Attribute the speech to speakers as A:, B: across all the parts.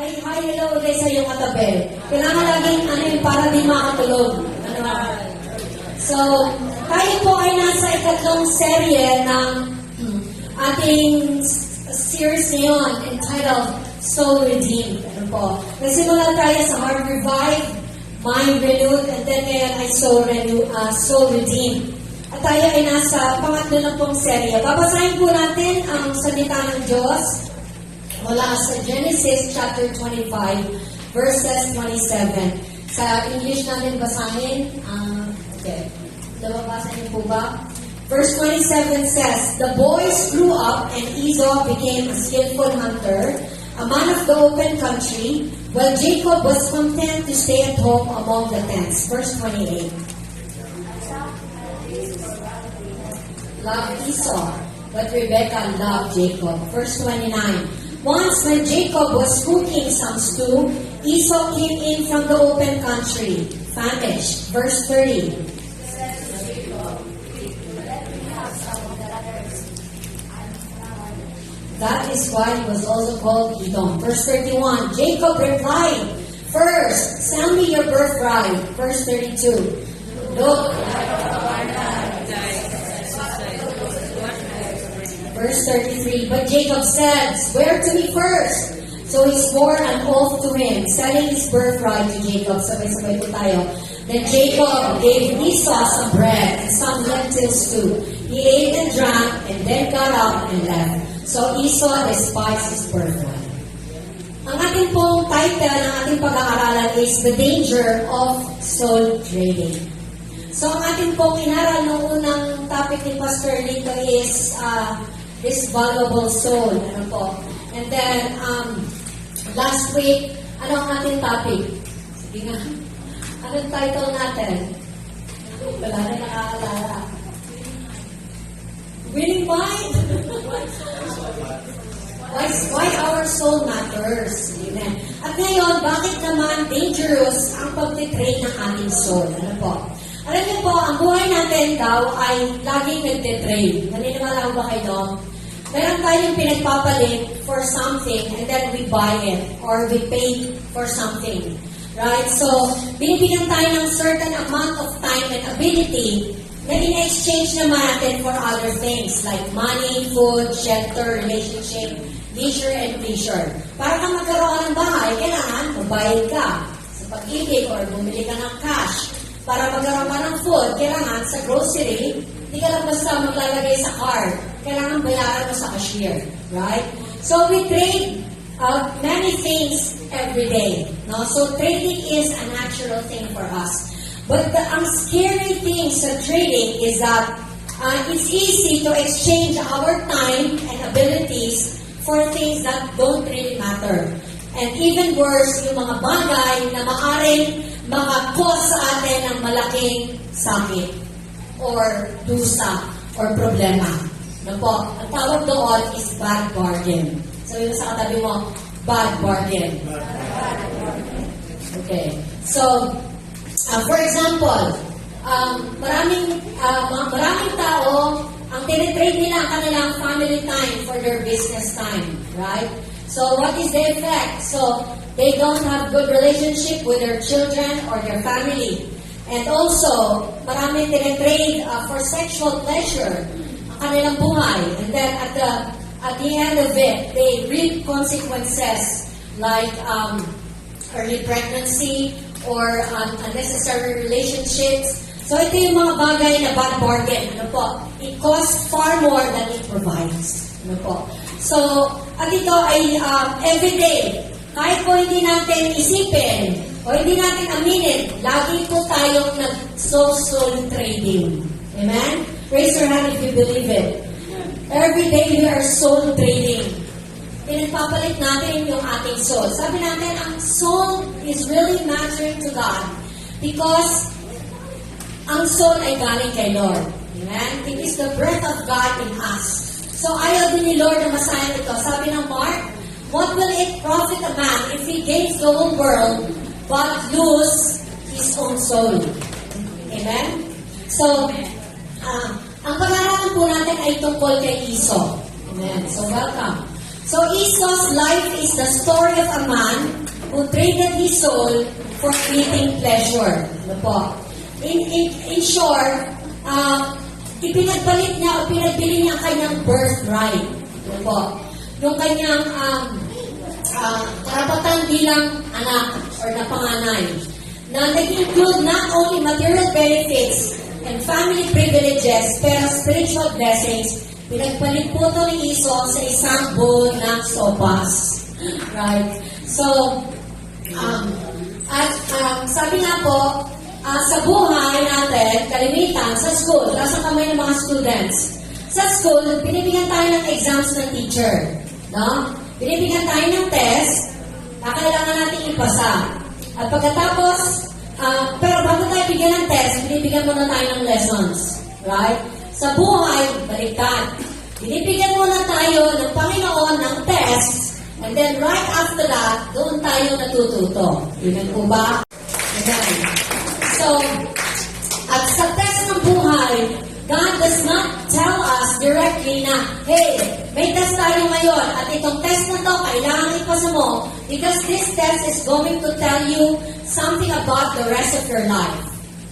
A: Hi, hello ulit sa iyong katabi. Kailangan laging para di makatulog. So, tayo po ay nasa ikatlong serye ng ating series ngayon entitled Soul Redeemed. Nagsimula tayo sa Heart Revived, Mind Renewed, and then ngayon ay Soul Redeemed. At tayo ay nasa pangatlo na pong serye. Babasahin po natin ang salita ng Diyos mula sa Genesis chapter 25, verses 27. Sa English natin basahin. Okay. Nababasa niyo po ba? Verse 27 says, "The boys grew up and Esau became a skillful hunter, a man of the open country, while Jacob was content to stay at home among the tents." Verse 28. Loved Esau, but Rebekah loved Jacob. Verse 29. Once when Jacob was cooking some stew, Esau came in from the open country, famished. Verse 30. That is why he was also called Edom. Verse 31. Jacob replied, "First, sell me your birthright." Verse 32. Look. Verse 33, but Jacob said, "Swear to me first." So he swore an oath to him, selling his birthright to Jacob. Sabay-sabay po tayo. Then Jacob gave Esau some bread and some lentils too. He ate and drank and then got up and left. So Esau despised his birthright. Ang ating pong title ng ating pag-aaralan is The Danger of Soul Trading. So ang ating pong inaral ng unang topic ni Pastor Lito is this valuable soul. And then, last week, ano ang ating topic? Sige nga. Anong title natin? Wala na nakaalala. Winning Mind? Why our soul matters. Amen. At ngayon, bakit naman dangerous ang pag-trade ng ating soul? Alam niyo po, ang buhay natin daw ay laging nagte-trade. Naniniwala ba kayo doon? Meron tayong pinagpapalit for something and then we buy it or we pay for something. Right? So, binibigyan tayo ng certain amount of time and ability na in-exchange naman natin for other things like money, food, shelter, relationship, leisure, and pleasure. Para kang magkaroon ng bahay, kailangan magbayad ka sa pag-ibig or bumili ka ng cash. Para magkaroon ka ng food, kailangan sa grocery, hindi ka lang basta maglalagay sa card. Kailangan bayaran mo sa cashier. Right? So we trade many things every day. No? So trading is a natural thing for us. But ang scary thing sa trading is that it's easy to exchange our time and abilities for things that don't really matter. And even worse, yung mga bagay na maaaring makakos sa atin ng malaking sakit or dusa or problema. Ang tawag doon is bad bargain. Sabi mo sa katabi mo, bad bargain. Okay. So, for example, maraming tao, ang tinitrade nila ang kanilang family time for their business time. Right? So, what is the effect? So, they don't have good relationship with their children or their family. And also, maraming tinitrade for sexual pleasure kanilang buhay. And then at the end of it, they reap consequences like early pregnancy or unnecessary relationships. So ito yung mga bagay na bad bargain. It costs far more than it provides. So, at ito ay everyday. Kahit po hindi natin isipin o hindi natin aminin, lagi po tayong nag-soul trading. Amen? Raise your hand if you believe it. Every day we are soul trading. Pinagpapalit natin yung ating soul. Sabi natin, ang soul is really mattering to God because ang soul ay galing kay Lord. Amen? It is the breath of God in us. So ayaw din ni Lord na masayan ito. Sabi ng Mark, what will it profit a man if he gains the whole world but lose his own soul? Amen? So, ang pag-aaralan po natin ay tungkol kay Esau. Amen. So, welcome. So Esau's life is the story of a man who traded his soul for fleeting pleasure. Ano po? In short, ipinagpalit niya o pinagbili niya ang kanyang birthright. Ano po? Yung kanyang karapatan bilang anak or na panganay na nag-include not only material benefits and family privileges pero spiritual blessings. Pinagpalit po ito ni Esau sa isang bowl ng sopas. Right? So, sabi nga po, sa buhay natin, kalimitan, sa school, nasa kamay ng mga students. Sa school, binibigyan tayo ng exams ng teacher. No? Binibigyan tayo ng test, kailangan natin ipasa. At pagkatapos, pero bago tayo bigyan ng test, binibigyan muna tayo ng lessons. Right? Sa buhay, baliktad. Binibigyan muna tayo ng Panginoon ng test, and then right after that, doon tayo natututo. Yun po ba? Okay. So, at sa test ng buhay, God does not tell us directly na, hey, may test tayo ngayon at itong test na to, kailangan ipasa mo because this test is going to tell you something about the rest of your life.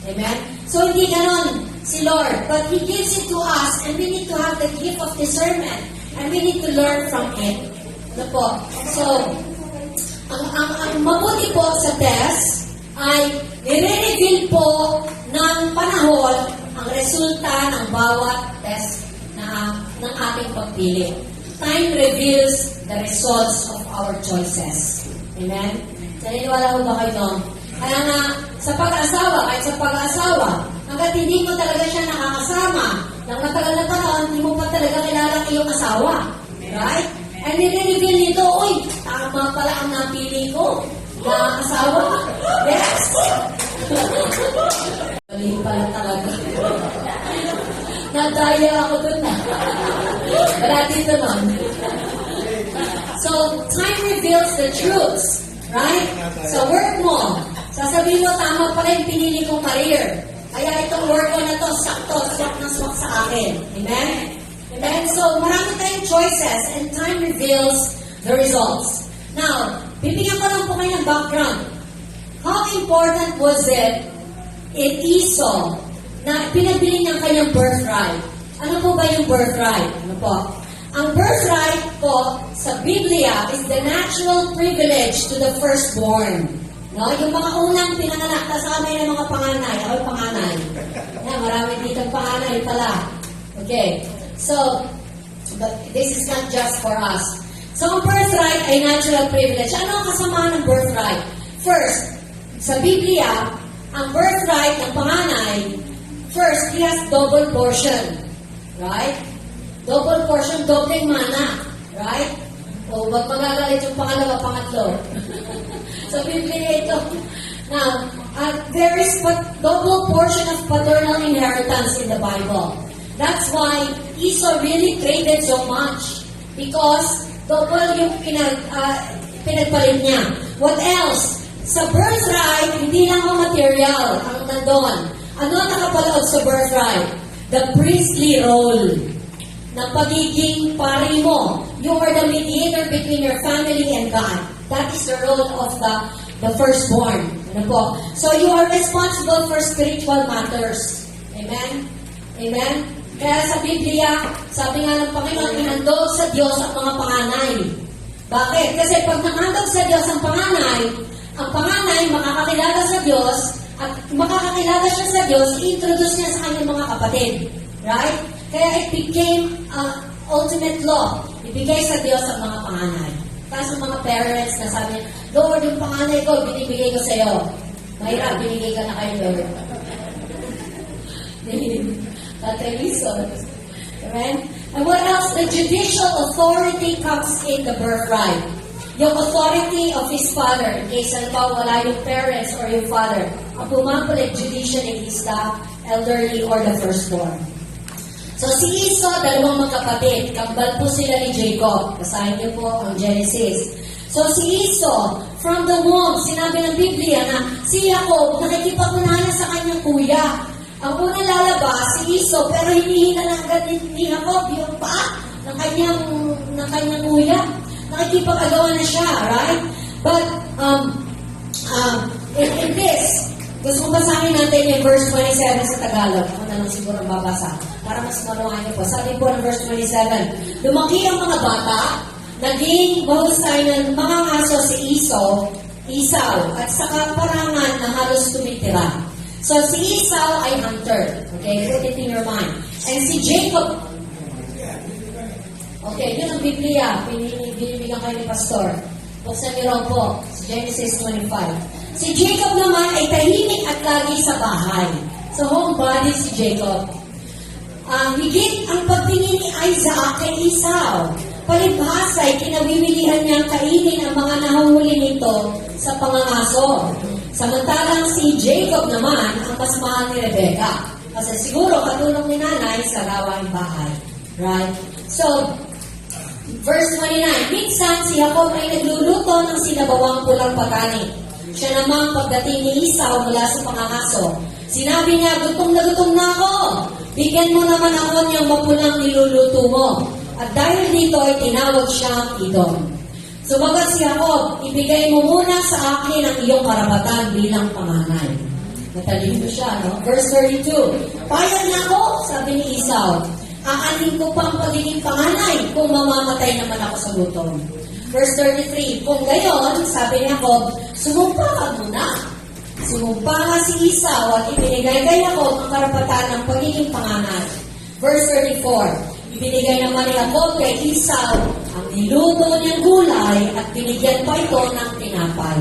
A: Amen? So, hindi ganon si Lord, but He gives it to us and we need to have the gift of discernment and we need to learn from it. Ano po? So, ang mabuti po sa test ay i-reveal po ng panahon ang resulta ng bawat test ng ating pagpili. Time reveals the results of our choices. Amen? Naniniwala ko ba kayo doon? Kaya nga, sa pag-asawa, kahit sa pag-asawa, hanggat hindi mo talaga siya nakakasama, ng matagal na panahon, hindi mo pa talaga kilala ang iyong asawa. Right? And nire-reveal nito, uy, tama pala ang napili ko na asawa. Yes! Mali pala talaga. Nadaya ako dun na. Wala dito nun. So, time reveals the truths. Right? Sa work mo, sasabihin mo, tama pala yung pinili kong career. Kaya itong work ko na to, sakto, swak na swak sa akin. Amen? Amen? So, marami tayong choices and time reveals the results. Now, bibigyan ko lang po kayo ng background. How important was it in Esau na pinagbili niya ang kanyang birthright? Ano po ba yung birthright? Ano po? Ang birthright po sa Biblia is the natural privilege to the firstborn. No? Yung mga unang pinanganak, kasama ng mga panganay. Ako yung panganay. Marami dito panganay pala. Okay. So, but this is not just for us. So, ang birthright ay natural privilege. Ano ang kasamaan ng birthright? First, sa Biblia, ang birthright ng panganay, first, he has double portion. Right? Double portion, dobleng mana. Right? O, wag magagalit yung pangalawa, pangatlo. So, Biblia ito. Now, there is double portion of paternal inheritance in the Bible. That's why Esau really traded so much. Because double yung pinagpalit niya. What else? Sa birthright, hindi lang ang material ang nandun. Ano ang nakapalood sa birthright? The priestly role na pagiging pari mo. You are the mediator between your family and God. That is the role of the firstborn. Ano po? So you are responsible for spiritual matters. Amen? Amen? Kaya sa Biblia, sabi nga ng Panginoon, inandog sa Diyos ang mga panganay. Bakit? Kasi pag nangandog sa Diyos ang panganay makakakilala sa Diyos, at makakakilala siya sa Diyos, i-introduce niya sa kanyang mga kapatid. Right? Kaya it became ultimate law. Ibigay sa Diyos ang mga panganay. Tapos ang mga parents na sabi niya, Lord, yung panganay ko, binibigay ko sa iyo. Mahirap, binigay ka na kayo, Lord. That's the reason. Amen? And what else? The judicial authority comes in the birthright. Yung authority of his father, in case halimbawa wala yung parents or yung father, ang pumapalit judicially is the elderly or the firstborn. So si Esau, dalawang magkapatid, kambal po sila ni Jacob. Basahin niyo po ang Genesis. So si Esau, from the womb, sinabi ng Biblia na si Jacob, nakikipag-unahan sa kanyang kuya. Ang unang lalabas, si Esau, pero hinihina ng agad ni Jacob yung paa. ng kanyang kuya. Nakikipag-agawan na siya, right? But, in this, gusto kong basahin natin yung verse 27 sa Tagalog. Ako na lang siguro ang babasa. Para mas manuhan niyo po. Sabi po ng verse 27, lumaki ang mga bata, naging mahusay ng mga aso si Esau, at sa kaparangan na halos tumitira. So, si Esau ay hunter. Okay, put it in your mind. And si Jacob, okay, yun ang Biblia. Binibigyan kayo ni Pastor. Buksan niyo raw po, Genesis 25. Si Jacob naman ay tahimik at lagi sa bahay. So, homebody si Jacob. Higit ang pagtingin ni Isaac kay Esau. Palibhasa ay kinawiwilihan niyang kainin ang mga nahuli nito sa pangangaso. Samantalang si Jacob naman ang mas mahal ni Rebecca. Kasi siguro katulong ni nanay sa gawaing bahay. Right? So, verse 29, minsan si Jacob ay nagluluto ng sinabawang pulang pagkain. Siya namang pagdating ni Esau mula sa pangangaso, sinabi niya, gutom na ako. Bigyan mo naman ako niyang mapulang niluluto mo. At dahil dito ay tinawag siyang Edom. Sumagot si Jacob, ibigay mo muna sa akin ang iyong karapatan bilang panganay. Matalino siya, no? Verse 32, payag na ako, sabi ni Esau. Aanin ko pang pagiging panganay kung mamamatay naman ako sa gutom. Verse 33, kung gayon, sabi ni Jacob, sumumpa ka muna. Sumumpa nga si Esau at ibinigay kay Jacob ang karapatan ng pagiging panganay. Verse 34, ibinigay naman ni Jacob kay Esau ang niluto niyang gulay at binigyan pa ito ng tinapay.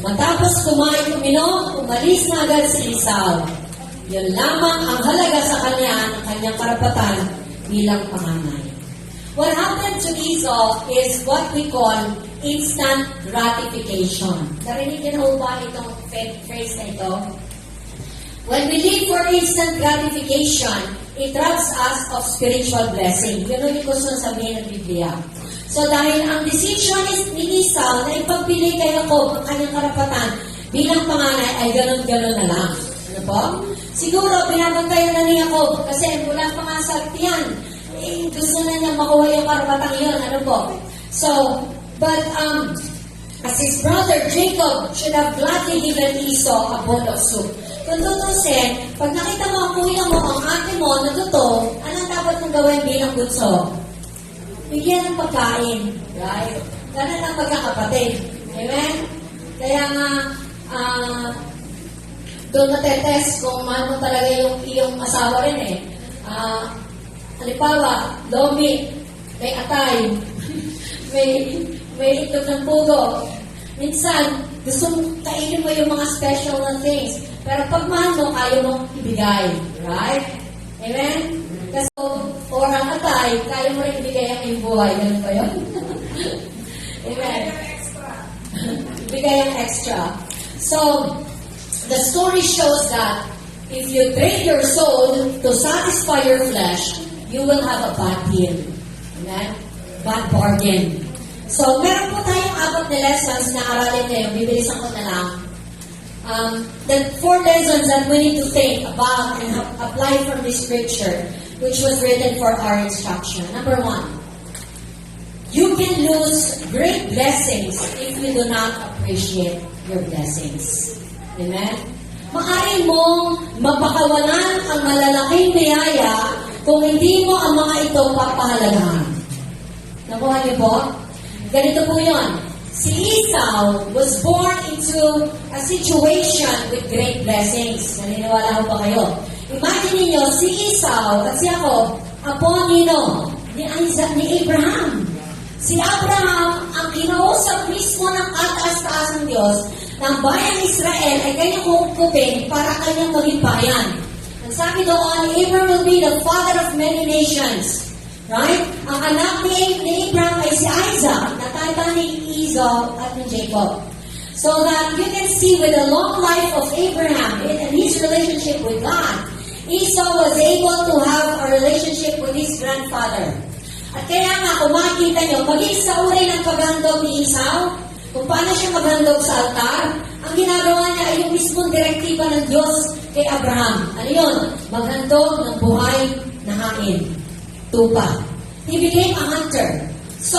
A: Matapos kumain uminom, umalis na agad si Esau. Yun lamang ang halaga sa kanya ng kanyang karapatan bilang panganay. What happened to Esau is what we call instant gratification. Narinig niyo na ba itong phrase na ito? When we live for instant gratification, it robs us of spiritual blessing. Yun ang gusto sabihin ng Biblia. So dahil ang decision ni Esau na ipagpili kay Jacob ang kanyang karapatan bilang panganay ay ganun-ganun na lang. Ano po? Siguro, binabantayan na ni Jacob kasi mula pa nga sa tiyan, gusto na niya makuha yung karapatan yun. Ano po? So, but as his brother Jacob should have gladly given Esau a bowl of soup. Kung tutusin, pag nakita mo ang kuya mo, ang ate mo, natuto, anong dapat mong gawin bilang bunso? Bigyan ng pagkain. Right? Ganun ang magkakapatid. Amen? Kaya nga, doon natetest kung mahal mo talaga yung iyong asawa rin eh. Halimbawa, lomi, may atay, may itlog ng pugo. Minsan, gusto mong kainin mo yung mga special na things. Pero pag mahal mo, kaya mong ibigay. Right? Amen? Kasi for ang atay, kaya mo rin ibigay ang iyong buhay. Ganun ba yun? Amen? Ibigay ang extra. So, the story shows that if you trade your soul to satisfy your flesh, you will have a bad deal. Amen? Bad bargain. So, meron po tayong 4 na lessons na aralin ngayon. Bibilisan ko na lang. The 4 lessons that we need to think about and apply from this scripture, which was written for our instruction. Number 1, you can lose great blessings if you do not appreciate your blessings. Amen? Maaari mong mapakawalan ang malalaking biyaya kung hindi mo ang mga ito papahalagahan. Nakuha niyo po? Ganito po yun. Si Esau was born into a situation with great blessings. Naniniwala ko ba kayo? Imagine niyo si Esau at si Jacob, apo ni Isaac, ni Abraham. Si Abraham ang kinausap mismo ng kataas-taas ng Diyos ng bayang Israel ay kanyang kukupin para kanyang maging bayan. Ang sabi doon, Abraham will be the father of many nations. Right? Ang anak ni Abraham ay si Isaac, natata ni Esau at ni Jacob. So that you can see with the long life of Abraham and his relationship with God, Esau was able to have a relationship with his grandfather. At kaya nga, kung makikita nyo, maging sa uri ng paghandog ni Esau, kung paano siya maghandog sa altar, ang ginagawa niya ay yung mismong direktiba ng Diyos kay Abraham. Ano yun? Maghandog ng buhay na hangin. Tupa. he became a hunter. So,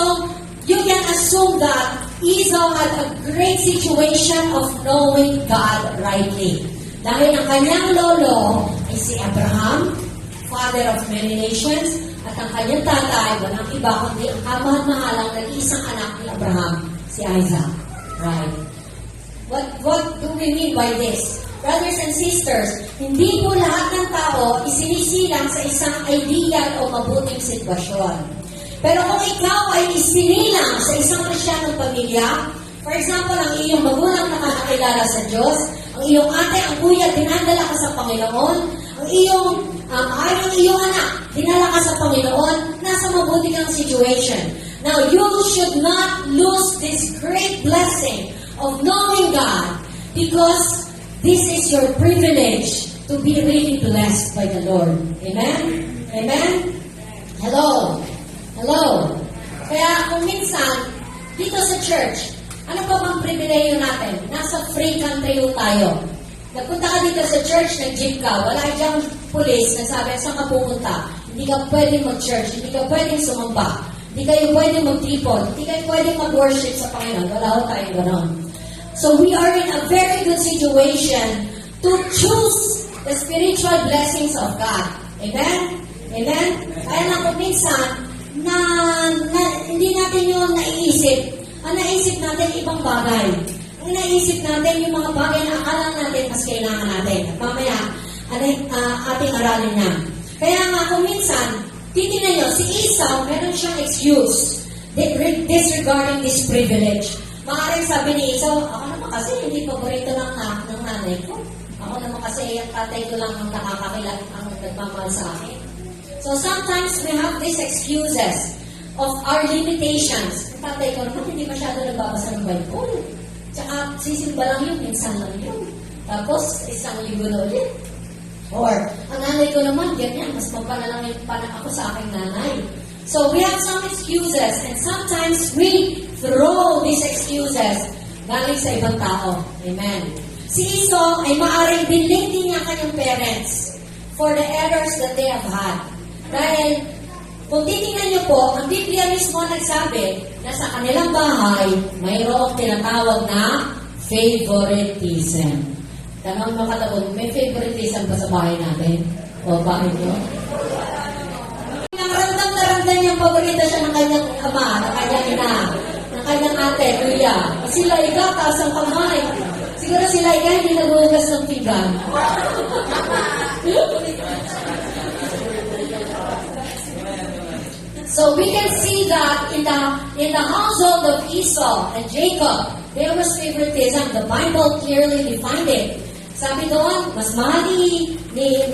A: you can assume that Esau had a great situation of knowing God rightly. Dahil ang kanyang lolo ay si Abraham, father of many nations, at ang kanyang tatay, walang iba kundi ang kamahal-mahalang nag-iisang anak ni Abraham, si Isaac. Right? What do we mean by this? Brothers and sisters, hindi po lahat ng tao isinisilang sa isang ideal o mabuting sitwasyon. Pero kung ikaw ay isinilang sa isang Kristiyanong pamilya, for example, ang iyong magulang nakakakilala sa Diyos, ang iyong ate, ang kuya, dinadala ka sa Panginoon, ang iyong anak, dinala ka sa Panginoon, nasa mabuti kang situation. Now, you should not lose this great blessing of knowing God because this is your privilege to be really blessed by the Lord. Amen? Amen? Hello? Hello? Kaya kung minsan, dito sa church, ano pa bang pribileyo natin? Nasa free country ho tayo. Nagpunta ka dito sa church, nag-jeep ka, wala diyang police, nagsabi, saan ka pupunta? Hindi ka pwedeng mag-church, hindi ka pwedeng sumamba, hindi kayo pwedeng mag-tripod, hindi kayo pwedeng mag-worship sa Panginoon. Wala ho tayong ganon. So we are in a very good situation to choose the spiritual blessings of God. Amen? Amen? Kaya lang kung minsan, na hindi natin yung naiisip. Ang naisip natin, ibang bagay. Ang naisip natin, yung mga bagay na akala natin, mas kailangan natin. At mamaya, ating aralin na. Kaya nga, kung minsan, titignan nyo, si Esau, meron siyang excuse disregarding this privilege. Maaaring sabi ni Esau, ako naman kasi hindi paborito ng nanay ko. Ako naman kasi ang tatay ko lang ang nakakakilala, ang nagmamahal sa akin. So sometimes we have these excuses of our limitations. Ang tatay ko naman hindi masyado nagbabasa ng Bible. Tsaka sisimba lang yun, minsan lang yun. Tapos isang linggo na ulit. Or ang nanay ko naman, ganyan, mas mapanalang yung ako sa aking nanay. So we have some excuses and sometimes we throw these excuses galing sa ibang tao. Amen. Si Esau ay maaaring biniling niya kanyang parents for the errors that they have had. Dahil, kung titingnan niyo po, ang Biblia mismo nagsabi na sa kanilang bahay, mayroong tinatawag na favoritism. Tanong mo katabon, may favoritism ba sa bahay natin? O bahay niyo? Ramdam na ramdam niyang paborito siya ng kanyang ama, ng kanyang ina, ng kanyang ate, kuya. Sila ikaw, taas ang kamay. Siguro sila ikaw, hindi naguhugas ng pinggan. So we can see that in the household of Esau and Jacob, there was favoritism. The Bible clearly defined it. Sabi doon, mas mahal ni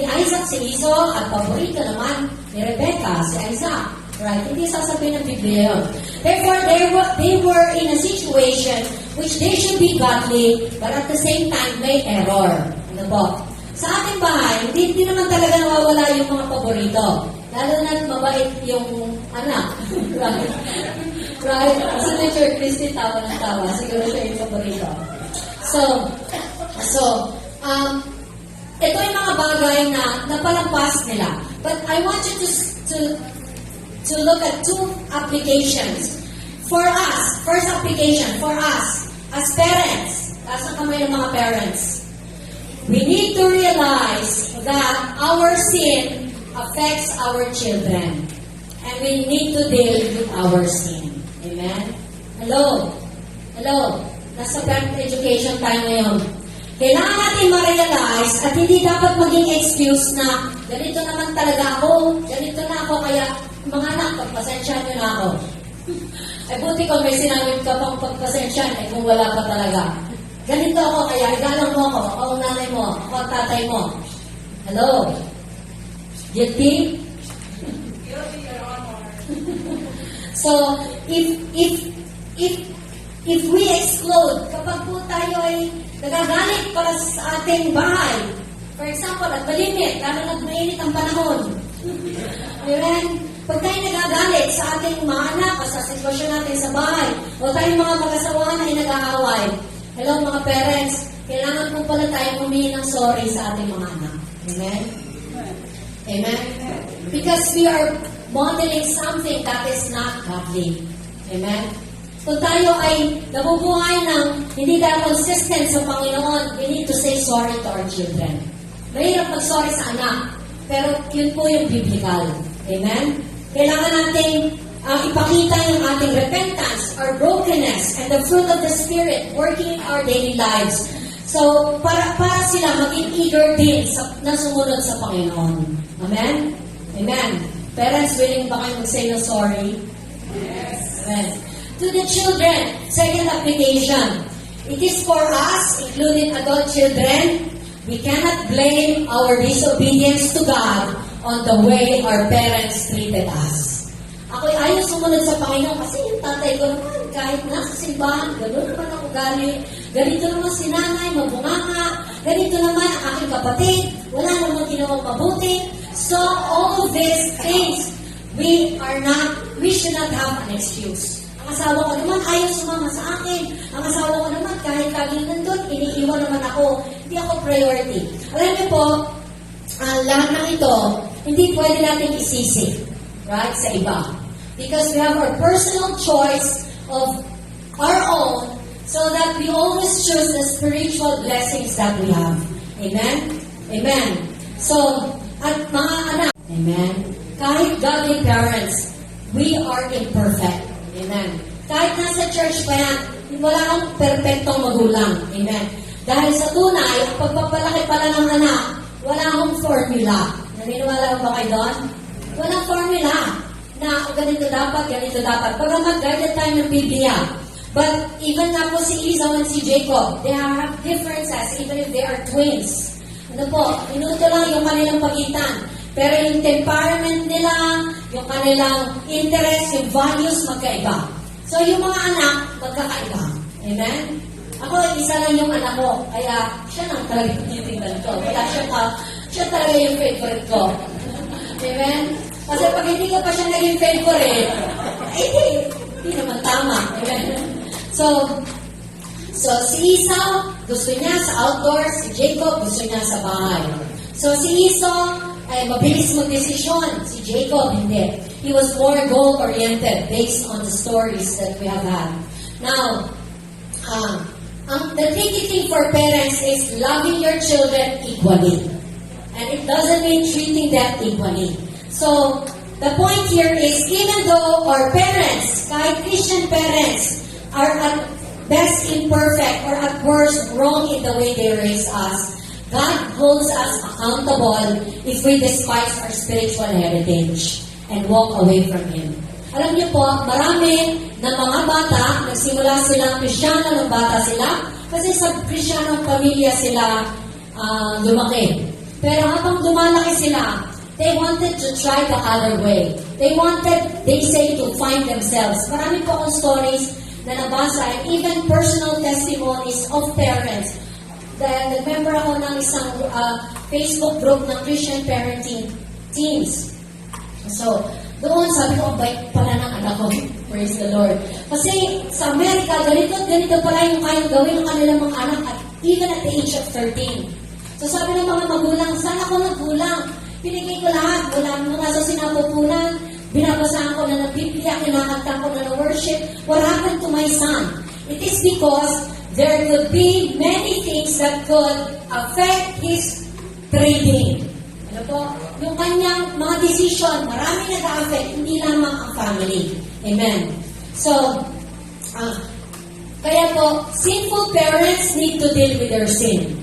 A: Isaac si Esau at paborito naman ni Rebecca si Isaac. Right? Hindi sasabihin ng Biblia yun. Therefore, they were in a situation which they should be godly, but at the same time, may error in the book. Sa ating bahay, hindi naman talaga nawawala yung mga paborito. Lalo na mabait yung anak. Right? Right? Si Teacher Christy tawa ng tawa. Siguro siya yung paborito. So, ito yung mga bagay na napalampas nila. But I want you to look at two applications. For us, first application, for us, as parents, taas ang kamay ng mga parents, we need to realize that our sin affects our children. And we need to deal with our sin. Amen? Hello? Hello? Nasa parent education tayo ngayon. Kailangan natin ma-realize at hindi dapat maging excuse na ganito naman talaga ako, ganito na ako, kaya mga anak, pagpasensyahan nyo na ako. Ay buti ko may sinabi ka pang pagpasensyahan, ay kung wala pa talaga. Ganito ako, kaya igalang mo ako ang nanay mo, ako ang tatay mo. Hello? Guilty? So, if we exclude, kapag po tayo ay nagagalit para sa ating bahay, for example, at malimit, lalo na mainit ang panahon. Amen? Pag tayo nagagalit sa ating mga anak o sa sitwasyon natin sa bahay, o tayong mga mag-asawa ay nag-aaway, hello mga parents, kailangan po pala tayo humingi ng sorry sa ating mga anak. Amen? Amen? Because we are modeling something that is not godly. Amen? Kung tayo ay nabubuhay ng hindi tayo consistent sa Panginoon, we need to say sorry to our children. Mahirap mag-sorry sa anak, pero yun po yung biblical. Amen? Kailangan nating ipakita yung ating repentance, our brokenness, and the fruit of the Spirit working in our daily lives. So, para sila maging eager din na sumunod sa Panginoon. Amen? Amen. Parents, willing ba kayo mag-say no sorry? Yes. Amen. To the children, second application. It is for us, including adult children, we cannot blame our disobedience to God on the way our parents treated us. Ako'y ayaw sumunod sa Panginoon kasi yung tatay ko naman, kahit nasa simbahan, gano'n naman ako galing. Ganito naman si nanay, mabunganga. Ganito naman ang aking kapatid, wala naman ginawang mabuti. So, all of these things, we should not have an excuse. Ang asawa ko naman, ayaw sumama sa akin. Ang asawa ko naman, kahit laging nandun, iniiwan naman ako. Hindi ako priority. Alam niyo po, lahat ng ito, hindi pwede natin isisi, right, sa iba. Because we have our personal choice of our own, so that we always choose the spiritual blessings that we have. Amen? Amen. So, at mga anak, amen, kahit godly parents, we are imperfect. Amen. Kahit nasa church pa yan, wala kang perfectong magulang. Amen. Dahil sa tunay, ang pagpapalaki pala ng anak, wala akong formula. Naniniwala ba kayo doon? Walang formula na ganito dapat, ganito dapat. Pagamat guided tayo ng Biblia. But even nga po si Esau and si Jacob, they have differences even if they are twins. Ano po, minuto lang yung kanilang pagitan. Pero yung temperament nila, yung kanilang interest, yung values, magkaiba. So yung mga anak, magkakaiba. Amen? Ako, isa lang yung anak ko. Kaya siya lang talaga yung tinitingnan ko. Kaya siya talaga yung favorite ko. Amen? Kasi pag hindi ko pa siya naging favorite, hindi naman tama. Amen? So si Esau, gusto niya sa outdoors, si Jacob, gusto niya sa bahay. So si Esau, ay mabilis mag-desisyon. Si Jacob, hindi. He was more goal-oriented based on the stories that we have had. Now, the tricky thing for parents is loving your children equally. And it doesn't mean treating them equally. So, the point here is, even though our parents, kahit Christian parents, are at best imperfect or at worst wrong in the way they raise us, God holds us accountable if we despise our spiritual heritage and walk away from Him. Alam niyo po, marami na mga bata, nagsimula silang Kristiyano ng bata sila, kasi sa Kristiyanong pamilya sila lumaki. Pero habang lumalaki sila, they wanted to try the other way. They say, to find themselves. Marami po akong stories na nabasa, and even personal testimonies of parents. Dahil nag-member ako ng isang Facebook group ng Christian parenting teams. So, doon sabi ko, ang bait pala ng anak ko. Praise the Lord. Kasi sa Amerika, ganito pala yung kayang gawin ng kanilang mga anak at even at the age of 13. So sabi ng mga magulang, saan ako nagkulang? Pinigay ko lahat, mula sa sinapupunan, binabasahan ko na ng Biblia, kinakanta ko na ng worship. What happened to my son? It is because there could be many things that could affect his training. Ano po? Yung kanyang mga decision, marami nag-affect, hindi lamang ang family. Amen. So, kaya po, sinful parents need to deal with their sin.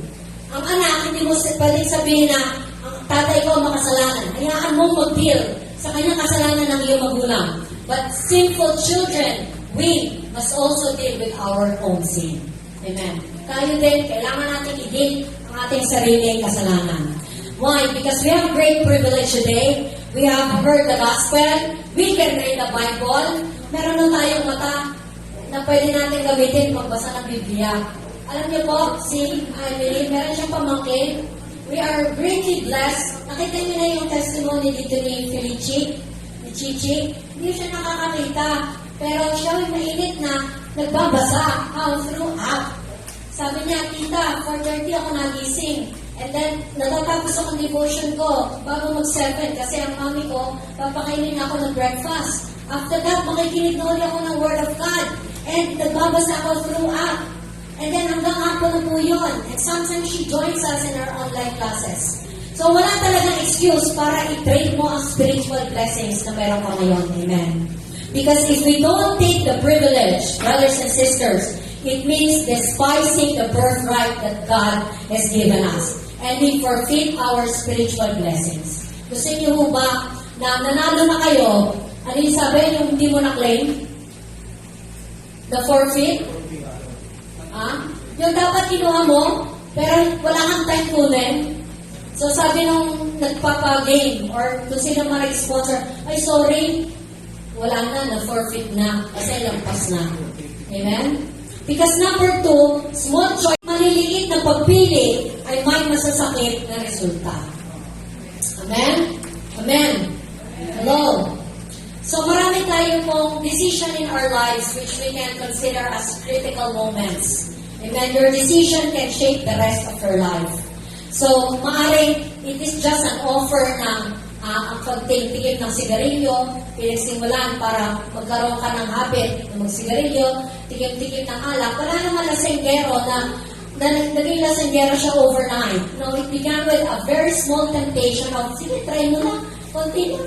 A: Ang anak, hindi mo pwedeng sabihin na ang tatay ko makasalanan. Hayaan mo mag-deal sa kanyang kasalanan ng iyong magulang. But sinful children, we must also deal with our own sin. Amen. Tayo din, kailangan natin i-deal ang ating sariling kasalanan. Why? Because we have great privilege today. We have heard the gospel. We can read the Bible. Meron na tayong mata na pwede natin gamitin magbasa ng Biblia. Alam niyo po, si Emily, meron siyang pamangkin. We are greatly blessed. Nakita niyo na yung testimony dito ni Felici, ni Chichi. Hindi siya nakakakita. Pero siya ay mainit na nagbabasa all throughout. Sabi niya, tita, 4:30 ako nagising. And then, natatapos ako ng devotion ko bago mag-7 kasi ang mami ko, papakainin niya ako ng breakfast. After that, makikinig na ulit ako ng Word of God. And nagbabasa ako throughout. And then hanggang hapon na po yun. And sometimes she joins us in our online classes. So wala talagang excuse para i-trade mo ang spiritual blessings na meron ka ngayon. Amen. Because if we don't take the privilege, brothers and sisters, it means despising the birthright that God has given us. And we forfeit our spiritual blessings. Gusto niyo ho ba na nanalo na kayo, ano yung sabi yung hindi mo na-claim? The forfeit? Yung dapat kinuha mo, pero wala kang time kunin. So sabi nung nagpapa-game or kung sino man nag-sponsor, ay sorry, wala na, na-forfeit na kasi lampas na. Amen? Because number 2, small choice, maliliit na pagpili ay may masasakit na resulta. Amen? Amen? Hello? So marami tayo pong decision in our lives which we can consider as critical moments. Amen? Your decision can shape the rest of your life. So, maaring it is just an offer ng ang pagtingin ng sigarilyo, pinagsimulan para magkaroon ka ng habit ng magsigarilyo, tikim-tikim ng alak. Wala naman lasenggero na naging lasenggero siya overnight. No, it began with a very small temptation of, sige, try mo lang, continue.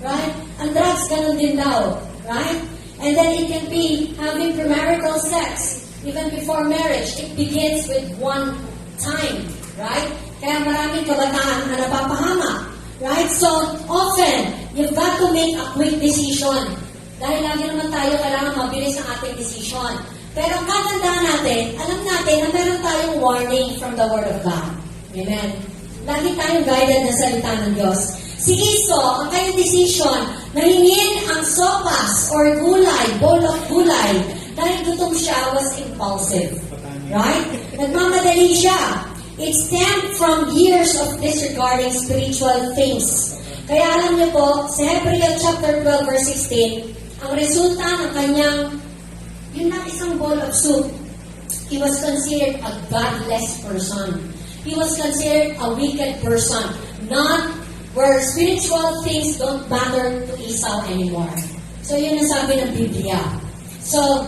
A: Right? Ang drugs, ganun din daw. Right? And then it can be having premarital sex. Even before marriage, it begins with one time. Right? Kaya maraming kabataan na napapahama. Right? So, often, you've got to make a quick decision. Dahil lagi naman tayo kailangan mabilis ang ating decision. Pero ang kagandahan natin, alam natin na meron tayong warning from the Word of God. Amen? Lagi tayong guided na salita ng Diyos. Si Iso, ang kanyang decision, nahingin ang sopas or gulay, bowl of gulay, dahil gutom siya, was impulsive. Right? Nagmamadali siya. It stemmed from years of disregarding spiritual things. Kaya alam niyo po, sa Hebrews chapter 12 verse 16, ang resulta ng kanyang, yun na isang bowl of soup, he was considered a godless person. He was considered a wicked person. Not where spiritual things don't matter to Esau anymore. So yun ang sabi ng Biblia. So,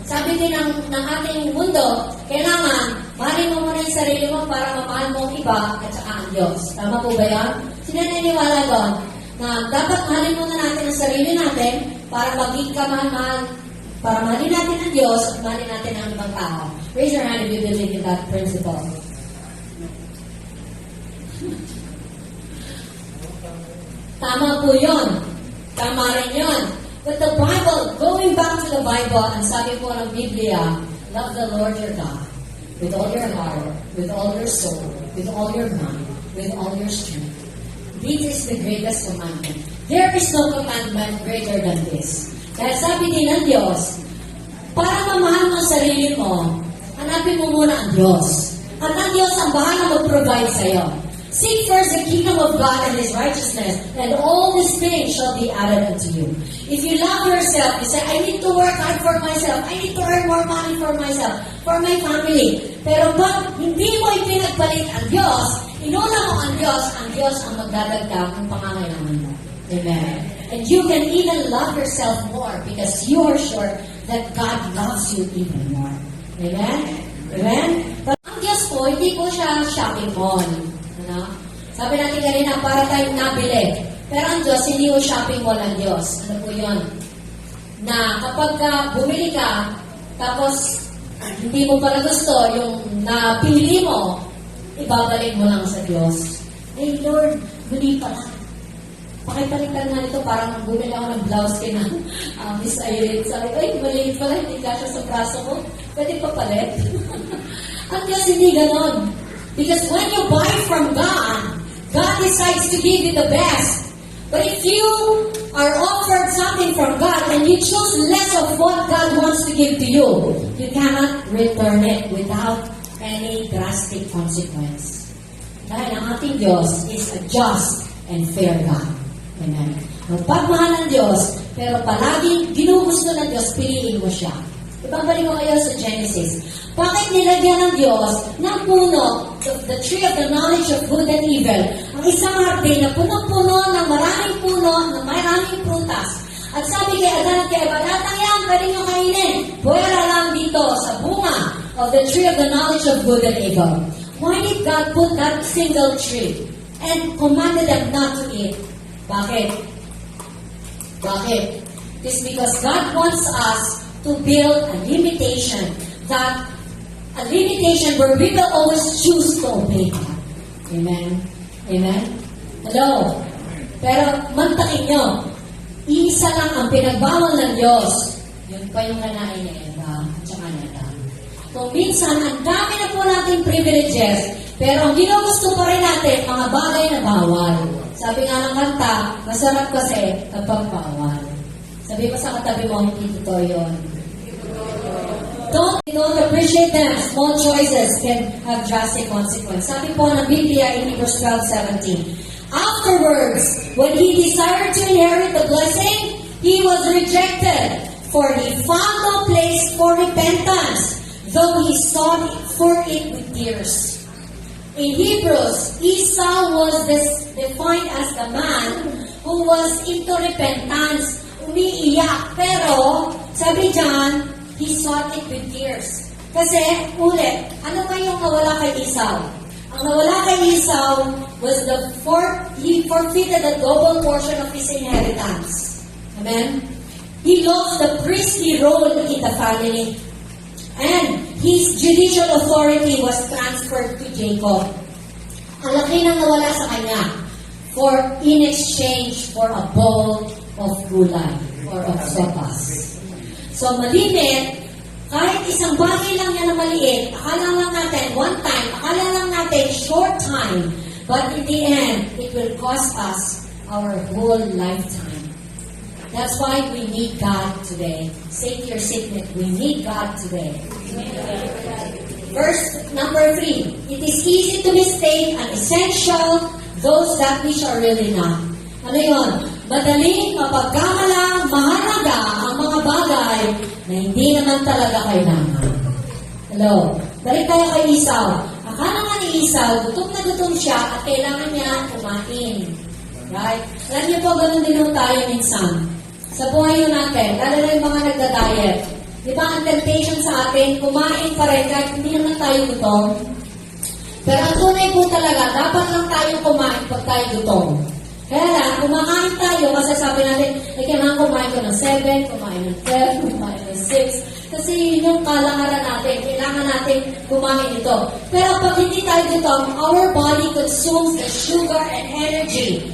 A: sabi din ng ating mundo, kailangan mahalin mo muna yung sarili mo para mamahal mo ang iba at saka ang Diyos. Tama po ba yan? Sino naniniwala doon? Na dapat mahalin muna natin ang sarili natin para maging kamahal-mahal, para mahalin natin ang Diyos at mahalin natin ang ibang tao. Raise your hand if you believe in that principle. Tama po yun. Tama rin yun. But the Bible, going back to the Bible, ang sabi po ng Biblia, love the Lord your God with all your heart, with all your soul, with all your mind, with all your strength. This is the greatest commandment. There is no commandment greater than this. Dahil sabi din ng Diyos, para mamahal mo ang sarili mo, hanapin mo muna ang Diyos. At ang Diyos ang bahala mag-provide sa'yo. Seek first the kingdom of God and His righteousness, and all these things shall be added unto you. If you love yourself, you say, I need to work hard for myself. I need to earn more money for myself, for my family. Pero pag hindi mo ipinagpalit ang Diyos, inuna mo ang Diyos ang magdadagdag ng pangangailangan mo. Amen. And you can even love yourself more because you are sure that God loves you even more. Amen? Amen? But ang Diyos po, hindi po siya shopping mall. Ano? Sabi natin kanina, para tayong nabili. Pero ang Diyos, hindi mo shopping mall ang Diyos. Ano po yun? Na kapag bumili ka, tapos hindi mo pala gusto yung napili mo, ibabalik mo lang sa Diyos. Hey Lord, muli pala. Pakipalitan nga nito, parang bumili ako ng blouse kina Miss Irene. Sabi, ay, maliit pala, hindi kasya sa braso ko. Pwede pa palit. Ang Diyos hindi ganon. Because when you buy from God, God decides to give you the best. But if you are offered something from God and you choose less of what God wants to give to you, you cannot return it without any drastic consequence. Dahil ang ating Diyos is a just and fair God. Amen. Magpagmahal ng Diyos, pero palaging ginugusto ng Diyos, piliin mo siya. Ibabalik ko kayo sa Genesis. Bakit nilagyan ng Diyos ng puno the tree of the knowledge of good and evil. Ang isang hardin na punong-puno ng maraming puno, ng maraming prutas. At sabi kay Adan at kay Eva, "Latang yan, pwede nyo kainin. Puwera lang dito sa bunga of the tree of the knowledge of good and evil." Why did God put that single tree and commanded them not to eat? Bakit? Bakit? It's because God wants us to build a limitation where we will always choose to obey God. Amen? Amen? Hello? Pero mantakin nyo, isa lang ang pinagbawal ng Diyos. Yun pa yung kanain niya, Eva, at saka nila. Kung minsan, ang dami na po nating privileges, pero ang ginugusto pa rin natin, mga bagay na bawal. Sabi nga ng kanta, masarap kasi kapag bawal. Sabi pa sa katabi mo, hindi totoo yun. Don't appreciate them. Small choices can have drastic consequences. Sabi po ng Biblia in Hebrews 12:17. Afterwards, when he desired to inherit the blessing, he was rejected, for he found no place for repentance, though he sought for it with tears. In Hebrews, Esau was defined as the man who was into repentance, umiiyak, pero sabi dyan, he sought it with tears. Kasi, ulit, ano ba yung nawala kay Esau? Ang nawala kay Esau was he forfeited the double portion of his inheritance. Amen? He lost the priestly role in the family. And his judicial authority was transferred to Jacob. Ang laki nang nawala sa kanya in exchange for a bowl of gulay or of sopas. So, malimit, kahit isang bagay lang yan na maliit, akala lang natin one time, akala lang natin short time, but in the end, it will cost us our whole lifetime. That's why we need God today. Say to your seatmate, we need God today. Verse number 3, it is easy to mistake an essential those that which are really not. Ano yun? Madaling mapagkamalang mahalaga ang mga bagay na hindi naman talaga kailangan. Hello? Balik tayo kay Esau. Akala nga ni Esau, gutom na gutom siya at kailangan niya kumain. Right? Alam niyo po, ganun din tayo minsan. Sa buhay natin, lalo na yung mga nagda-diet. Di ba, ang temptation sa atin, kumain pa rin kahit hindi naman tayo gutom. Pero ang tunay po talaga, dapat lang tayong kumain pag tayo gutom. Kaya lang, kumakain tayo, masasabi natin, kailangan kumain ko ng 7, kumain ng 12, kumain ng 6. Kasi yun yung kalakaran natin. Kailangan natin kumain ito. Pero pag hindi tayo gutom, our body consumes the sugar and energy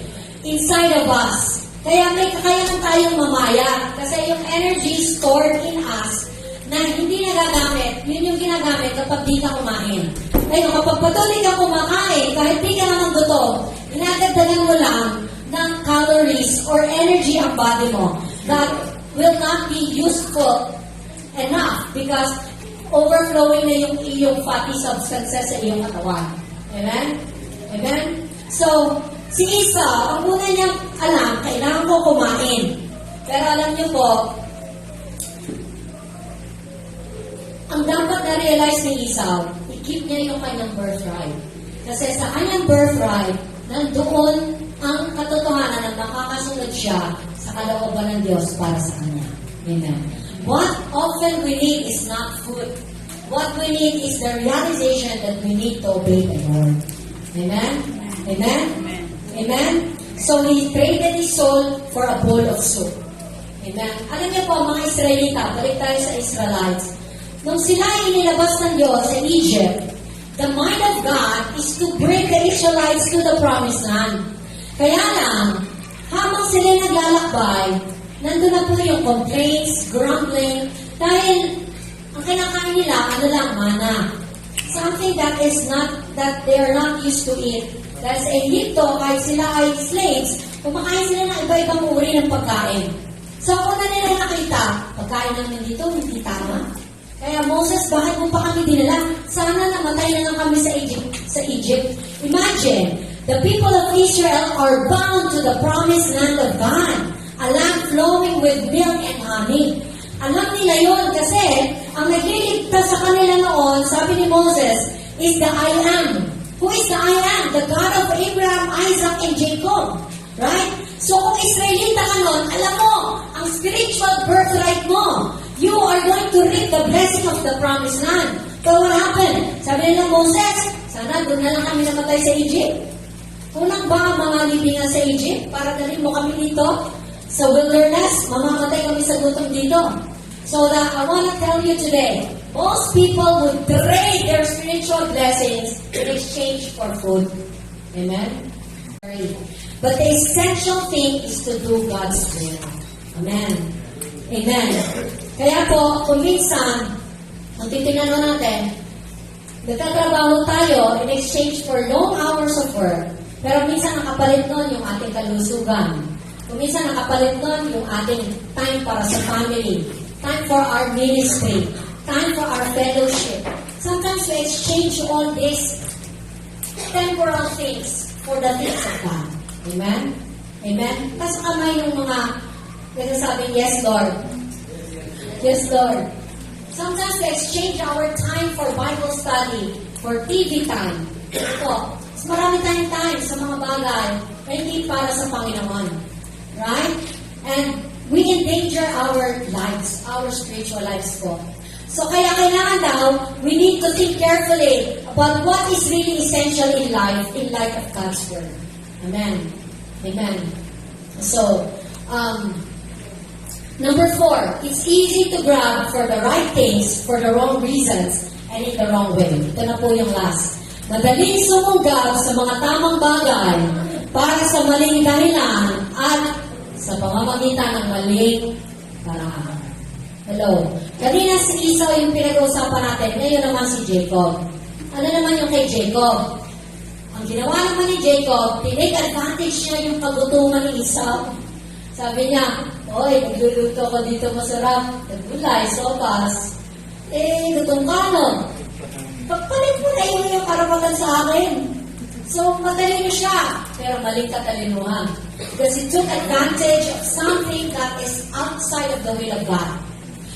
A: inside of us. Kaya may kakayahan tayong mamaya. Kasi yung energy stored in us na hindi nagagamit, yun yung ginagamit kapag di ka kumain. Ngayon, kapag patuloy ka kumakain, kahit di ka naman gutom, inagadagan mo lang ng calories or energy ang body mo that will not be useful enough because overflowing na yung iyong fatty substances sa iyong katawan. Amen? Amen? So, si Esau, ang una niyang alam, kailangan ko kumain. Pero alam niyo po, ang dapat na-realize ni Esau, i-keep niya yung kanyang birthright. Kasi sa kanyang birthright, nandoon ang katotohanan na makakasunod siya sa kalooban ng Diyos para sa kanya. Amen. What often we need is not food. What we need is the realization that we need to obey the Lord. Amen? Amen? Amen? So he traded his soul for a bowl of soup. Amen? Alam niyo po, mga Israelita, balik tayo sa Israelites. Nung sila inilabas ng Diyos sa Egypt, the mind of God is to bring the Israelites to the promised land. Kaya lang, habang sila naglalakbay, nandun na po yung complaints, grumbling, dahil ang kinakain nila, ano lang, mana. Something that they are not used to eat. Dahil sa Egypto, kahit sila ay slaves, kumakain sila ng iba-ibang uri ng pagkain. So, una nila nakita, pagkain namin dito, hindi tama. Kaya Moses, bakit mo pa kami dinala? Sana namatay na lang kami sa Egypt. Imagine, the people of Israel are bound to the promised land of God, a land flowing with milk and honey. Alam nila yon kasi ang nagliligtas sa kanila noon, sabi ni Moses, is the I am. Who is the I am? The God of Abraham, Isaac, and Jacob. Right? So kung Israelita ka nun, alam mo, ang spiritual birthright mo, you are going to reap the blessing of the promised land. So what happened? Sabi nila Moses, sana doon na lang kami namatay sa Egypt. Kulang ba ang mga libingan sa Egypt para dalhin mo kami dito? Sa wilderness, mamamatay kami sa gutom dito. So that I want to tell you today, most people would trade their spiritual blessings in exchange for food. Amen? But the essential thing is to do God's will. Amen. Amen. Kaya po, kung minsan, kung titingnan mo natin, nagtatrabaho tayo in exchange for long hours of work, pero minsan nakapalit nun yung ating kalusugan. Kung minsan nakapalit nun yung ating time para sa family, time for our ministry, time for our fellowship. Sometimes we exchange all these temporal things for the things of God. Amen? Amen? Tapos kamay ng mga nagsasabing, yes, Lord. Yes, Lord. Sometimes we exchange our time for Bible study, for TV time. Ito. Mas marami tayong time sa mga bagay na hindi para sa Panginoon. Right? And we endanger our lives, our spiritual lives po. So kaya kailangan daw, we need to think carefully about what is really essential in light of God's Word. Amen. Amen. So, number 4, it's easy to grab for the right things for the wrong reasons and in the wrong way. Ito na po yung last. Madaling sumunggab sa mga tamang bagay para sa maling dahilan at sa pamamagitan ng maling paraan. Hello. Kanina si Esau yung pinag-uusapan natin. Ngayon naman si Jacob. Ano naman yung kay Jacob? Ang ginawa naman ni Jacob, tinake advantage niya yung kagutuman ni Esau. Sabi niya, oy, nagluluto ko dito masarap. Naggulay, sopas. Gutom ka, no? Pagpalit mo na yung karapatan sa akin. So, matalino siya, pero maling katalinuhan. Because he took advantage of something that is outside of the will of God.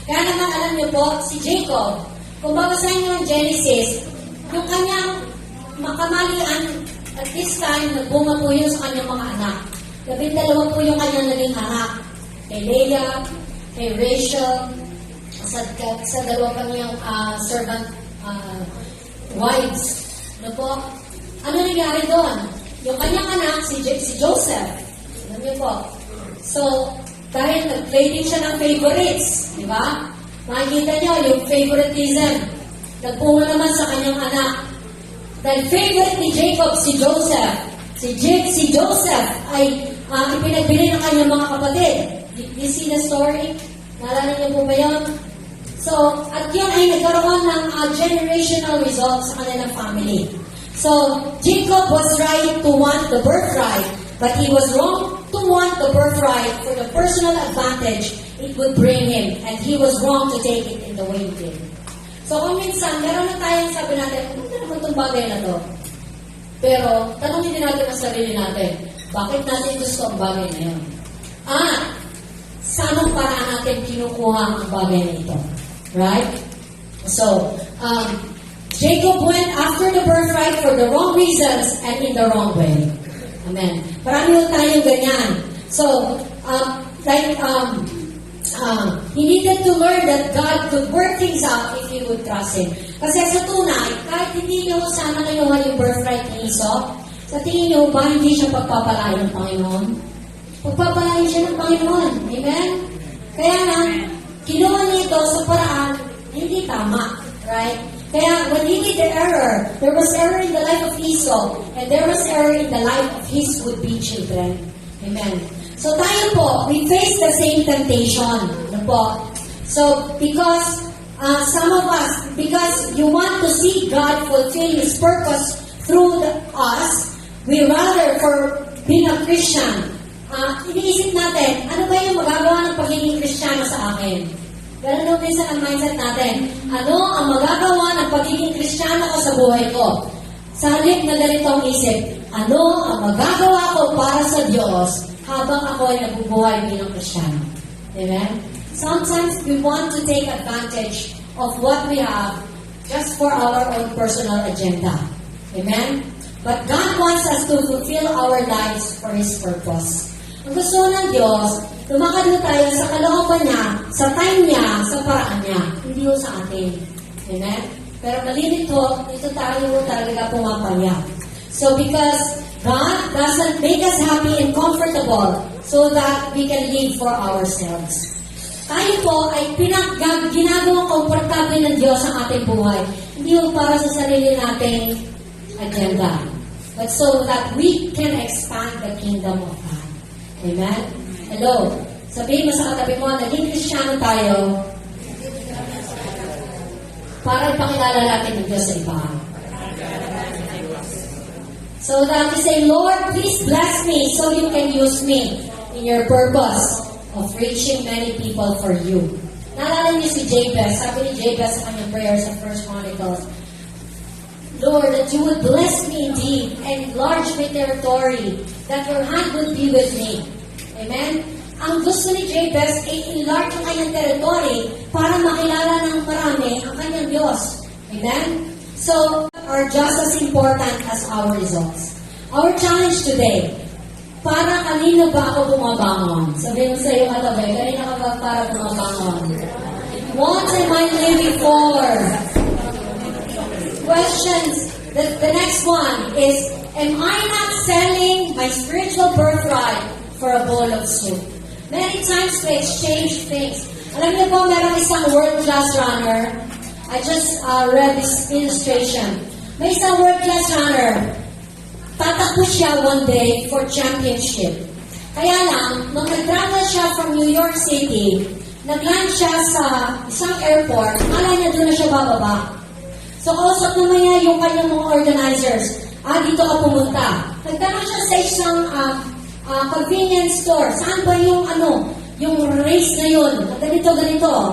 A: Kaya naman, alam niyo po, si Jacob, kung babasahin niyo ang Genesis, yung kanyang makamalian, at this time, nagbunga po yun sa kanyang mga anak. 12 po yung kanyang naging anak. Kay Leah, kay Rachel, sa dalawa pa niyang servant wives. Ano po? Ano nangyari doon? Yung kanyang anak, si Joseph. Alam niyo po. So, dahil nag-play din siya ng favorites. Di ba? Makikita niyo yung favoritism. Nagpunga naman sa kanyang anak. Dahil favorite ni Jacob, si Joseph. Si Joseph ay ipinagbili ng kanyang mga kapatid. You see the story? Naalala niyo po ba yun? So, at yun ay nagkaroon ng generational results sa kanilang family. So, Jacob was right to want the birthright, but he was wrong to want the birthright for the personal advantage it would bring him, and he was wrong to take it in the way he did. So, kung minsan, meron na tayong sabi natin, ano naman itong bagay na to? Pero, tanongin din natin ang sarili natin, bakit natin gusto ang bagay na yun? Sa anong paraan natin kinukuha ang bagay na ito? Right? So, Jacob went after the birthright for the wrong reasons and in the wrong way. Amen. Marami yung tayong ganyan. So, he needed to learn that God could work things out if he would trust Him. Kasi sa tunay, kahit hindi niyo sana kinuha yung birthright ni Esau, sa tingin niyo ba hindi siya pagpapalain ng Panginoon? Pagpapalain siya ng Panginoon. Amen? Kaya na, kinuha niya ito sa paraan hindi tama. Right? Kaya when he did the error, there was error in the life of Esau, and there was error in the life of his would-be children. Amen. So tayo po, we face the same temptation. Ano po? So, because some of us, because you want to see God fulfill His purpose through us, we rather for being a Christian, iniisip natin, ano ba yung magagawa ng pagiging Kristiyano sa akin? Ganun din sa mindset natin. Ano ang magagawa ng pagiging Kristiyano ko sa buhay ko? Sa halip na ganito ang isip, ano ang magagawa ko para sa Diyos habang ako ay nabubuhay bilang Kristiyano? Amen? Sometimes we want to take advantage of what we have just for our own personal agenda. Amen? But God wants us to fulfill our lives for His purpose. Ang gusto ng Diyos, lumakad mo tayo sa kalooban niya, sa time niya, sa paraan niya. Hindi ho sa atin. Amen? Pero malimit ho, dito tayo talaga pumapalya. So because God doesn't make us happy and comfortable so that we can live for ourselves. Tayo po ay ginagawang komportable ng Diyos ang ating buhay. Hindi ho para sa sarili nating agenda. But so that we can expand the kingdom of God. Amen? Hello? Sabihin mo sa katabi mo, naging Kristiyano tayo para ipakilala natin ng Diyos sa iba. So that you say, Lord, please bless me so you can use me in your purpose of reaching many people for you. Naalala niyo si Jabez. Sabi ni Jabez sa kanyang prayer sa 1 Chronicles, Lord, that you would bless me indeed and enlarge my territory, that your hand would be with me. Amen? Ang gusto ni Jabez ay enlarge ang kanyang territory para makilala ng marami ang kanyang Diyos. Amen? So, are just as important as our results. Our challenge today, para kanino ba ako bumabangon? Sabihin mo sa iyo katabi, kanina ka ba para bumabangon? What am I living for? Questions. The next one is, am I not selling my spiritual birthright for a bowl of soup? Many times we exchange things. Alam niyo po, meron isang world-class runner. I just read this illustration. May isang world-class runner. Tatakbo siya one day for championship. Kaya lang, nung nag-travel siya from New York City, nag-land siya sa isang airport, akala niya doon na siya bababa. So, kausap naman niya yung kanyang mga organizers. Dito ka pumunta. Nagtanong siya sa isang convenience store. Saan ba yung yung race ngayon? Ganito.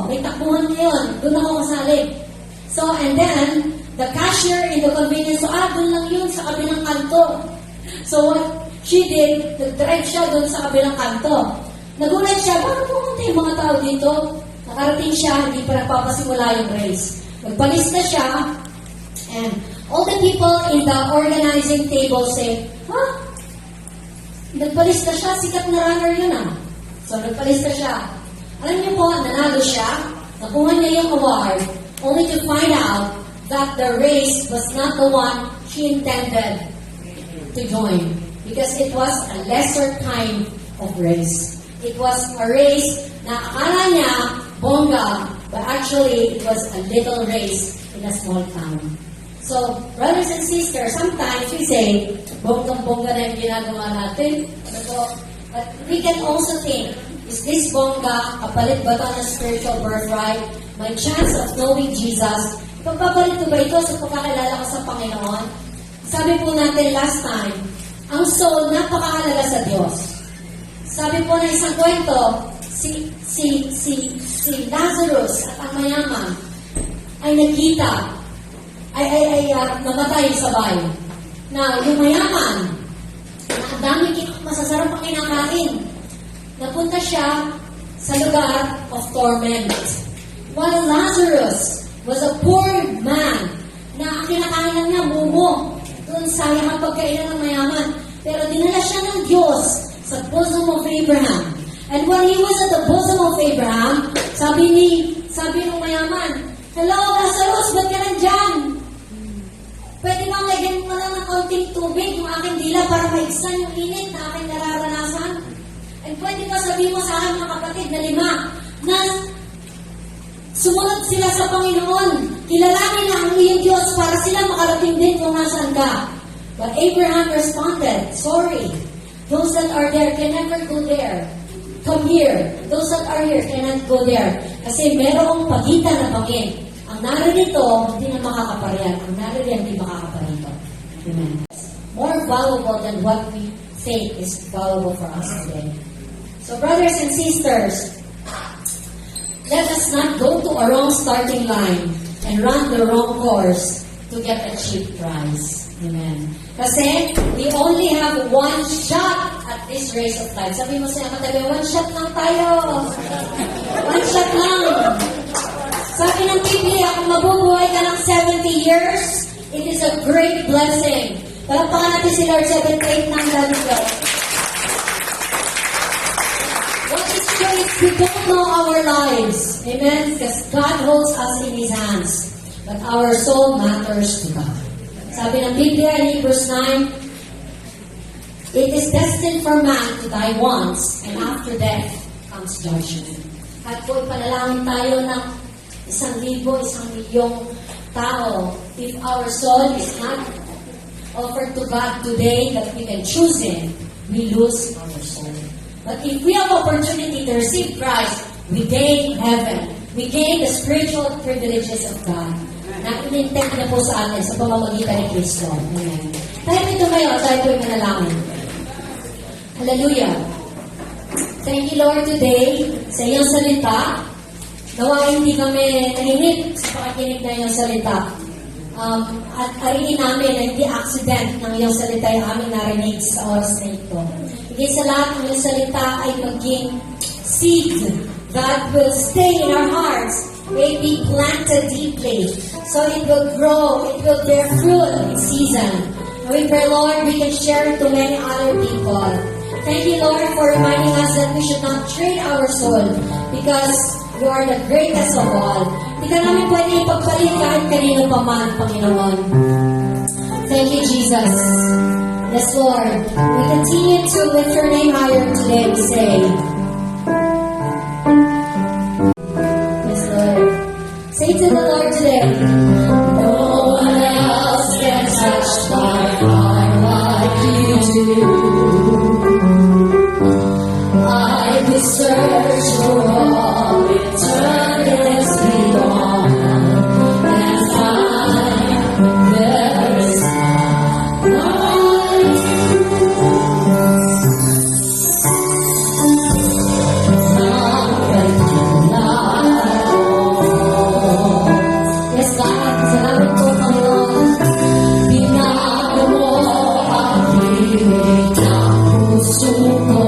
A: May takbuhan ngayon. Doon ako kasali. So, and then, the cashier in the convenience store, doon lang yun sa kabilang kanto. So, what she did, nag-drive siya doon sa kabilang kanto. Nagulat siya, bakit pumunta yung mga tao dito? Nakarating siya, hindi pa nagpapasimula yung race. Nagpalista siya, and all the people in the organizing table say, nagpalista siya, sikat na runner yun So, nagpalista siya. Alam niyo po, nanalo siya, nakuha niya yung award, only to find out that the race was not the one she intended to join. Because it was a lesser kind of race. It was a race na akala niya, bongga, but actually, it was a little race in a small town. So, brothers and sisters, sometimes we say, bonggang-bongga na yung ginagawa natin. But we can also think, is this bongga, kapalit ba ito ng spiritual birthright? My chance of knowing Jesus, pagpapalit ko ba ito sa pagkakilala ko sa Panginoon? Sabi po natin last time, ang soul, napakahalaga sa Diyos. Sabi po na isang kwento, si Lazarus at ang mayaman ay nagkita, ay namatay sabay. Na yung mayaman, na ang dami masasarap ang kinakain, napunta siya sa lugar of torment. While Lazarus was a poor man, na ang kinakain lang niya, mumo, doon sa pagkainan ng mayaman. Pero dinala siya ng Diyos sa bosom of Abraham. And when he was at the bosom of Abraham, sabi ng mayaman, hello, Lazarus, ba't ka nandyan? Pwede bang lagyan mo lang ng konting tubig yung aking dila para maigsan yung init na aking nararanasan? And pwede ba sabihin mo sa akin mga kapatid na 5, na sumunod sila sa Panginoon, kilalanin na ang iyong Diyos para sila makarating din kung nasaan ka. But Abraham responded, sorry, those that are there can never go there. Come here. Those that are here cannot go there. Kasi merong pagitan na bangin. Ang naririto, hindi na makakaparihan. Ang naririto, hindi makakaparito. Amen. More valuable than what we think is valuable for us today. So brothers and sisters, let us not go to a wrong starting line and run the wrong course to get a cheap prize. Amen. Kasi we only have one shot at this race of life. Sabi mo sa katabi, one shot lang tayo. One shot lang. Sabi ng Biblia, kung mabubuhay ka ng 70 years, it is a great blessing. Palakpakan natin si Lord 7-8 ng Daddy Lord. What is true is we don't know our lives. Amen? Because God holds us in His hands. But our soul matters to God. Sabi ng Biblia in Hebrews 9, it is destined for man to die once, and after death comes judgment. At po ipanalangin tayo ng 1,000,000, 1,000,000 tao. If our soul is not offered to God today, that we can choose Him, we lose our soul. But if we have opportunity to receive Christ, we gain heaven. We gain the spiritual privileges of God na in-intend na po sa atin sa pamamagitan ni Kristo. Amen. Tayo ito ngayon, tayo po yung manalangin. Hallelujah. Thank you, Lord, today sa iyong salita. Nawa hindi kami nahinip sa pakikinig na iyong salita. At ariin namin na hindi accident ng iyong salita yung aming narinig sa oras na ito. Higit sa lahat, ang iyong salita ay maging seed that will stay in our hearts. May be planted deeply. So it will grow, it will bear fruit in season. And we pray, Lord, we can share it to many other people. Thank you, Lord, for reminding us that we should not trade our soul because you are the greatest of all. Hindi ka namin pwede ipagpalit kahit kanino pa man, Panginoon. Thank you, Jesus. Yes, Lord. We continue to lift your name higher today. We say, yes, Lord. Say to the Lord today, no one else can touch my heart like you do. I will search for all eternity long and find there is none. Yes, God, salamat po, Panginoon. Binago mo ang hilig ng puso ko.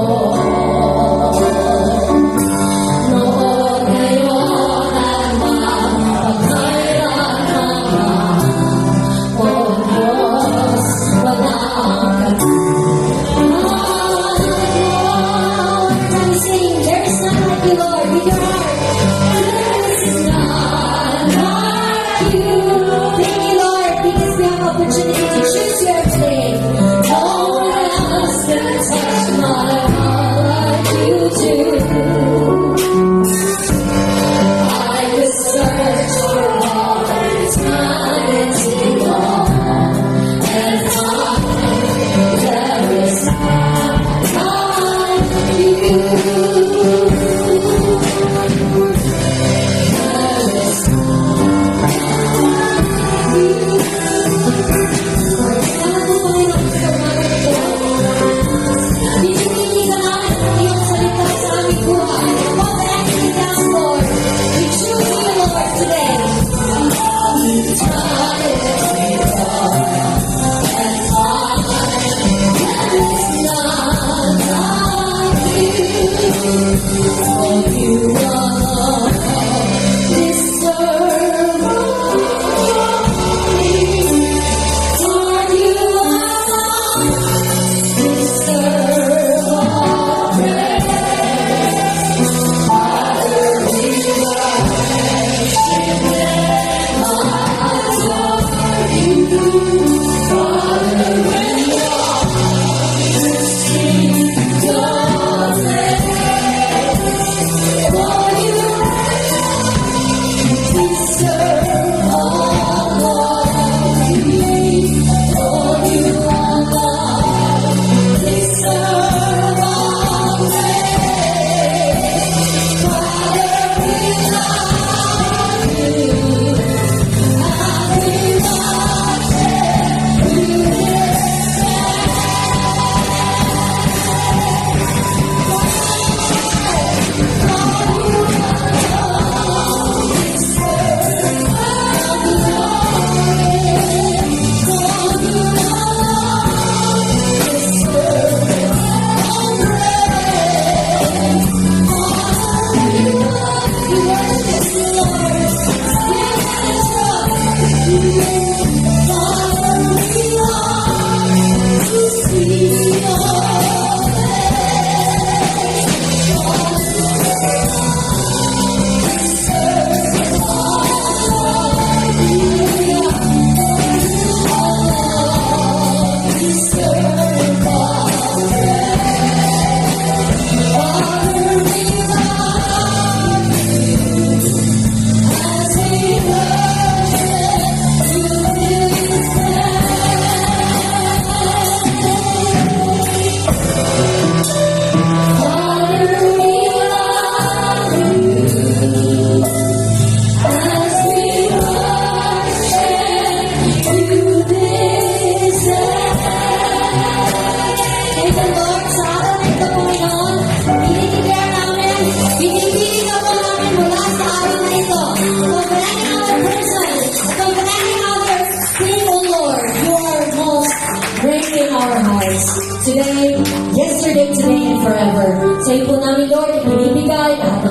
A: For you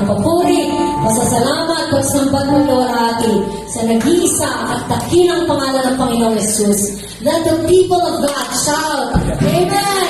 A: ng papuri, pasasalamat, pagsambat ng luwalhati sa nag-iisa at dakilang pangalan ng Panginoong Yesus. Let the people of God shout, Amen!